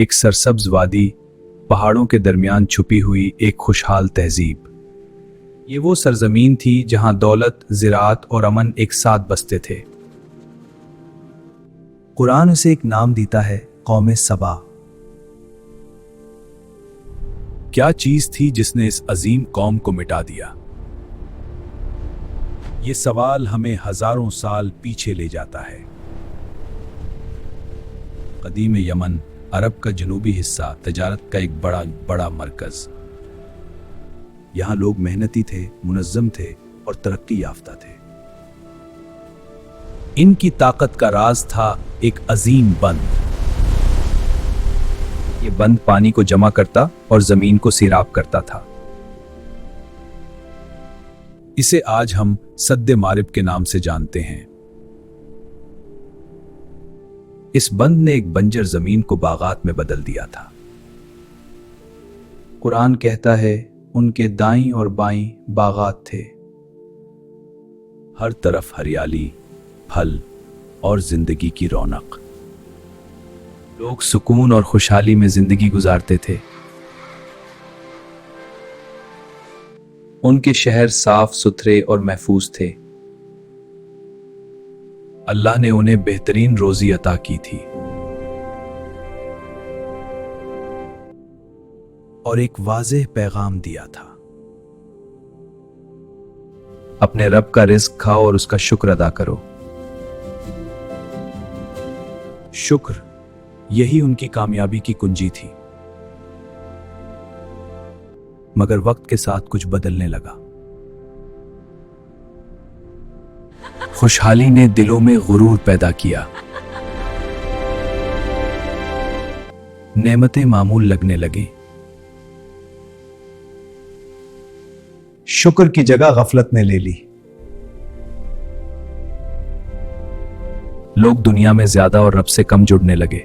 एक सरसब्ज वादी, पहाड़ों के दरमियान छुपी हुई एक खुशहाल तहजीब। ये वो सरजमीन थी जहां दौलत, ज़िराअत और अमन एक साथ बसते थे। कुरान उसे एक नाम देता है, कौम सबा। क्या चीज थी जिसने इस अजीम कौम को मिटा दिया? ये सवाल हमें हजारों साल पीछे ले जाता है। कदीम यमन, अरब का जनूबी हिस्सा, तजारत का एक बड़ा मरकज। यहां लोग मेहनती थे, मुनज्जम थे और तरक्की याफ्ता थे। इनकी ताकत का राज था एक अजीम बंद। ये बंद पानी को जमा करता और जमीन को सैराब करता था। इसे आज हम सद्दे मारिब के नाम से जानते हैं। इस बंद ने एक बंजर जमीन को बागात में बदल दिया था। कुरान कहता है, उनके दाईं और बाईं बागात थे। हर तरफ हरियाली, फल और जिंदगी की रौनक। लोग सुकून और खुशहाली में जिंदगी गुजारते थे। उनके शहर साफ सुथरे और महफूज थे। अल्लाह ने उन्हें बेहतरीन रोजी अता की थी और एक वाज़ेह पैगाम दिया था। अपने रब का रिज़्क खाओ और उसका शुक्र अदा करो। शुक्र, यही उनकी कामयाबी की कुंजी थी। मगर वक्त के साथ कुछ बदलने लगा। खुशहाली ने दिलों में गुरूर पैदा किया। नेमतें मामूल लगने लगी। शुक्र की जगह गफलत ने ले ली। लोग दुनिया में ज्यादा और रब से कम जुड़ने लगे।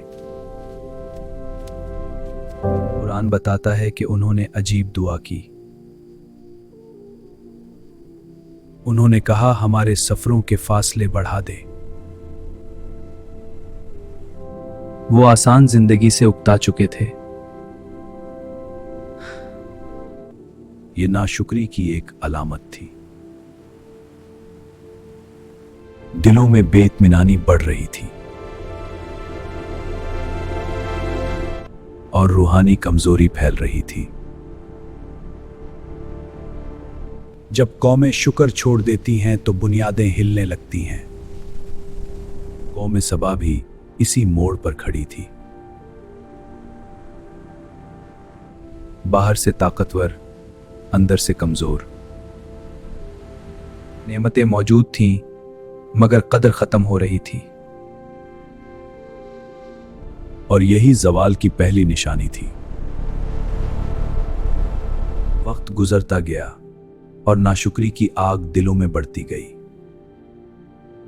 कुरान बताता है कि उन्होंने अजीब दुआ की। उन्होंने कहा, हमारे सफरों के फासले बढ़ा दे। वो आसान जिंदगी से उकता चुके थे। ये नाशुक्री की एक अलामत थी। दिलों में बेइत्मीनानी बढ़ रही थी और रूहानी कमजोरी फैल रही थी। जब कौमें शुक्र छोड़ देती हैं तो बुनियादें हिलने लगती हैं। कौम सबा भी इसी मोड़ पर खड़ी थी। बाहर से ताकतवर, अंदर से कमजोर। नेमतें मौजूद थीं, मगर कदर खत्म हो रही थी। और यही जवाल की पहली निशानी थी। वक्त गुजरता गया और नाशुक्री की आग दिलों में बढ़ती गई।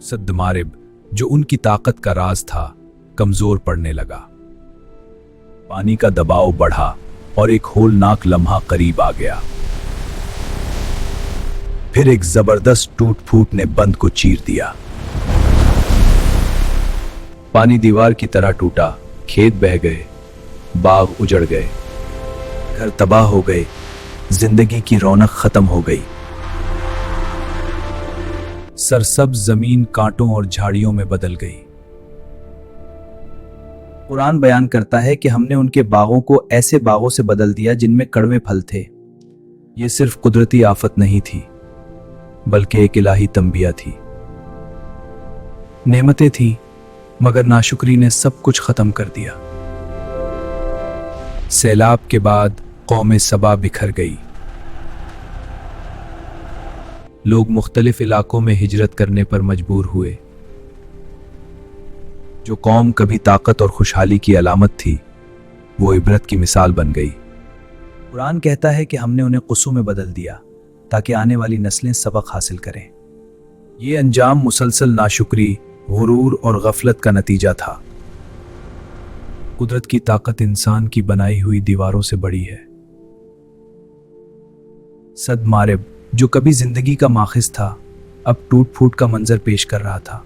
सद्द मारिब, जो उनकी ताकत का राज था, कमजोर पड़ने लगा। पानी का दबाव बढ़ा और एक होलनाक लम्हा करीब आ गया। फिर एक जबरदस्त टूट फूट ने बंद को चीर दिया। पानी दीवार की तरह टूटा, खेत बह गए, बाग उजड़ गए, घर तबाह हो गए, जिंदगी की रौनक खत्म हो गई। सरसब्ज जमीन कांटों और झाड़ियों में बदल गई। कुरान बयान करता है कि हमने उनके बागों को ऐसे बागों से बदल दिया जिनमें कड़वे फल थे। ये सिर्फ कुदरती आफत नहीं थी, बल्कि एक इलाही तंबिया थी। नेमतें थी, मगर नाशुक्री ने सब कुछ खत्म कर दिया। सैलाब के बाद कौम सबा बिखर गई। लोग मुख्तलिफ इलाकों में हिजरत करने पर मजबूर हुए। जो कौम कभी ताकत और खुशहाली की अलामत थी, वो इबरत की मिसाल बन गई। कुरान कहता है कि हमने उन्हें कुसू में बदल दिया ताकि आने वाली नस्लें सबक हासिल करें। ये अंजाम मुसलसल नाशुक्री, गुरूर और गफलत का नतीजा था। कुदरत की ताकत इंसान की बनाई हुई दीवारों से बड़ी है। सद मारिब, जो कभी जिंदगी का माखिज था, अब टूट फूट का मंजर पेश कर रहा था।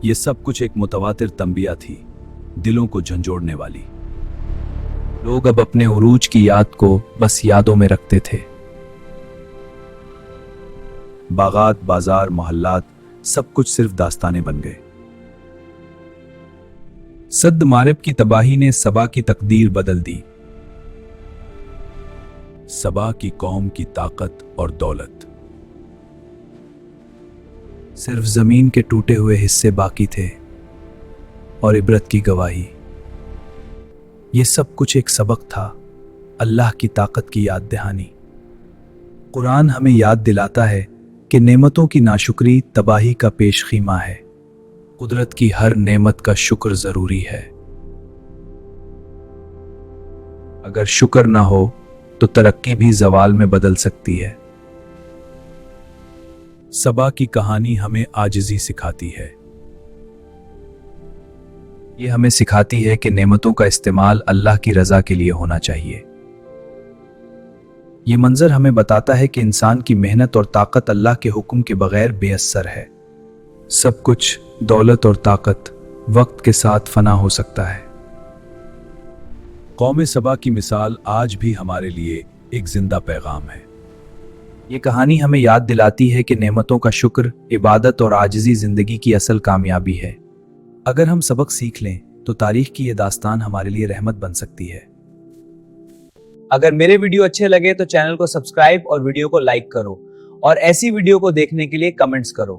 यह सब कुछ एक मुतवातिर तंबिया थी, दिलों को झंझोड़ने वाली। लोग अब अपने उरूज की याद को बस यादों में रखते थे। बागात, बाजार, मोहल्लात, सब कुछ सिर्फ दास्तानें बन गए। सद्द मारिब की तबाही ने सबा की तकदीर बदल दी। सबा की कौम की ताकत और दौलत। सिर्फ जमीन के टूटे हुए हिस्से बाकी थे और इबरत की गवाही। ये सब कुछ एक सबक था, अल्लाह की ताकत की याद दहानी। कुरान हमें याद दिलाता है कि नेमतों की नाशुक्री तबाही का पेश खीमा है। कुदरत की हर नेमत का शुक्र जरूरी है। अगर शुक्र ना हो तो तरक्की भी जवाल में बदल सकती है। सबा की कहानी हमें आजिज़ी सिखाती है। ये हमें सिखाती है कि नेमतों का इस्तेमाल अल्लाह की रजा के लिए होना चाहिए। ये मंजर हमें बताता है कि इंसान की मेहनत और ताकत अल्लाह के हुक्म के बगैर बेअसर है। सब कुछ, दौलत और ताकत, वक्त के साथ फना हो सकता है। कौम सबा की मिसाल आज भी हमारे लिए एक जिंदा पैगाम है। ये कहानी हमें याद दिलाती है कि नेमतों का शुक्र, इबादत और आजिज़ी जिंदगी की असल कामयाबी है। अगर हम सबक सीख लें तो तारीख की ये दास्तान हमारे लिए रहमत बन सकती है। अगर मेरे वीडियो अच्छे लगे तो चैनल को सब्सक्राइब और वीडियो को लाइक करो और ऐसी वीडियो को देखने के लिए कमेंट्स करो।